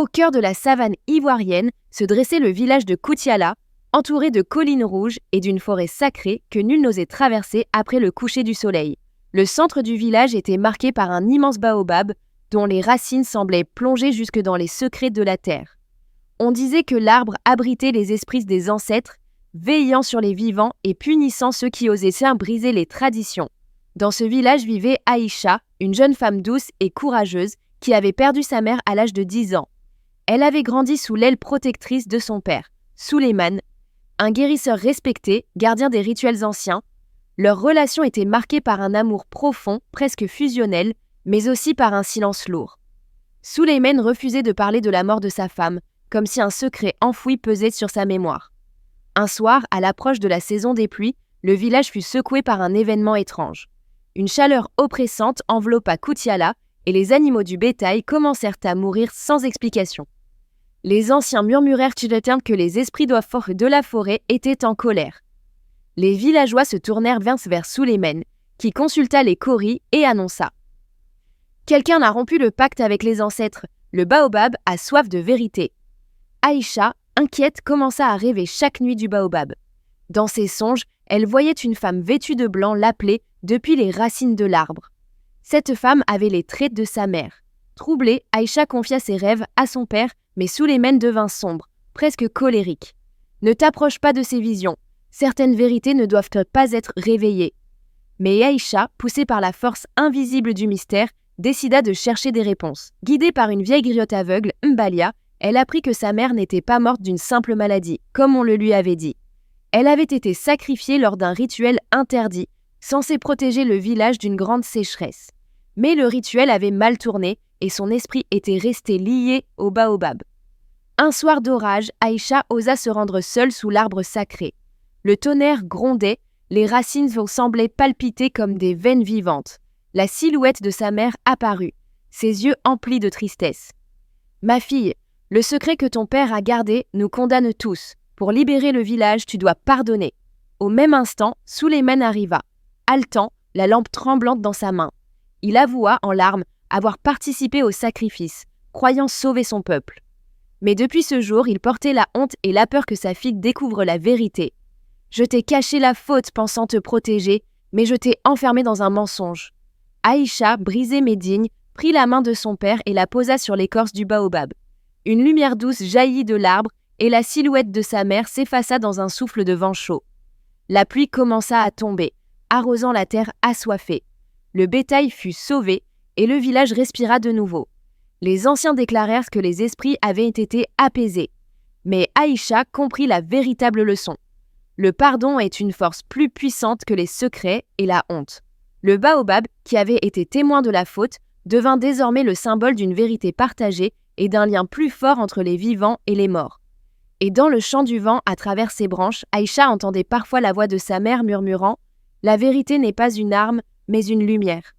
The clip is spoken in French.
Au cœur de la savane ivoirienne se dressait le village de Koutiala, entouré de collines rouges et d'une forêt sacrée que nul n'osait traverser après le coucher du soleil. Le centre du village était marqué par un immense baobab dont les racines semblaient plonger jusque dans les secrets de la terre. On disait que l'arbre abritait les esprits des ancêtres, veillant sur les vivants et punissant ceux qui osaient faire briser les traditions. Dans ce village vivait Aïcha, une jeune femme douce et courageuse qui avait perdu sa mère à l'âge de 10 ans. Elle avait grandi sous l'aile protectrice de son père, Souleymane, un guérisseur respecté, gardien des rituels anciens. Leur relation était marquée par un amour profond, presque fusionnel, mais aussi par un silence lourd. Souleymane refusait de parler de la mort de sa femme, comme si un secret enfoui pesait sur sa mémoire. Un soir, à l'approche de la saison des pluies, le village fut secoué par un événement étrange. Une chaleur oppressante enveloppa Koutiala et les animaux du bétail commencèrent à mourir sans explication. Les anciens murmurèrent que les esprits de la forêt étaient en colère. Les villageois se tournèrent vers Souleymane, qui consulta les kauris et annonça « Quelqu'un a rompu le pacte avec les ancêtres, le baobab a soif de vérité. » Aïcha, inquiète, commença à rêver chaque nuit du baobab. Dans ses songes, elle voyait une femme vêtue de blanc l'appeler depuis les racines de l'arbre. Cette femme avait les traits de sa mère. Troublée, Aïcha confia ses rêves à son père, mais Souleymane devint sombre, presque colérique. « Ne t'approche pas de ces visions. Certaines vérités ne doivent pas être réveillées. » Mais Aïcha, poussée par la force invisible du mystère, décida de chercher des réponses. Guidée par une vieille griotte aveugle, Mbalia, elle apprit que sa mère n'était pas morte d'une simple maladie, comme on le lui avait dit. Elle avait été sacrifiée lors d'un rituel interdit, censé protéger le village d'une grande sécheresse. Mais le rituel avait mal tourné et son esprit était resté lié au baobab. Un soir d'orage, Aïcha osa se rendre seule sous l'arbre sacré. Le tonnerre grondait, les racines semblaient palpiter comme des veines vivantes. La silhouette de sa mère apparut, ses yeux emplis de tristesse. « Ma fille, le secret que ton père a gardé nous condamne tous. Pour libérer le village, tu dois pardonner. » Au même instant, Souleymane arriva, haletant, la lampe tremblante dans sa main. Il avoua, en larmes, avoir participé au sacrifice, croyant sauver son peuple. Mais depuis ce jour, il portait la honte et la peur que sa fille découvre la vérité. « Je t'ai caché la faute pensant te protéger, mais je t'ai enfermé dans un mensonge. » Aïcha, brisée mais digne, prit la main de son père et la posa sur l'écorce du baobab. Une lumière douce jaillit de l'arbre et la silhouette de sa mère s'effaça dans un souffle de vent chaud. La pluie commença à tomber, arrosant la terre assoiffée. Le bétail fut sauvé et le village respira de nouveau. Les anciens déclarèrent que les esprits avaient été apaisés. Mais Aïcha comprit la véritable leçon. Le pardon est une force plus puissante que les secrets et la honte. Le baobab, qui avait été témoin de la faute, devint désormais le symbole d'une vérité partagée et d'un lien plus fort entre les vivants et les morts. Et dans le chant du vent à travers ses branches, Aïcha entendait parfois la voix de sa mère murmurant « La vérité n'est pas une arme, mais une lumière. »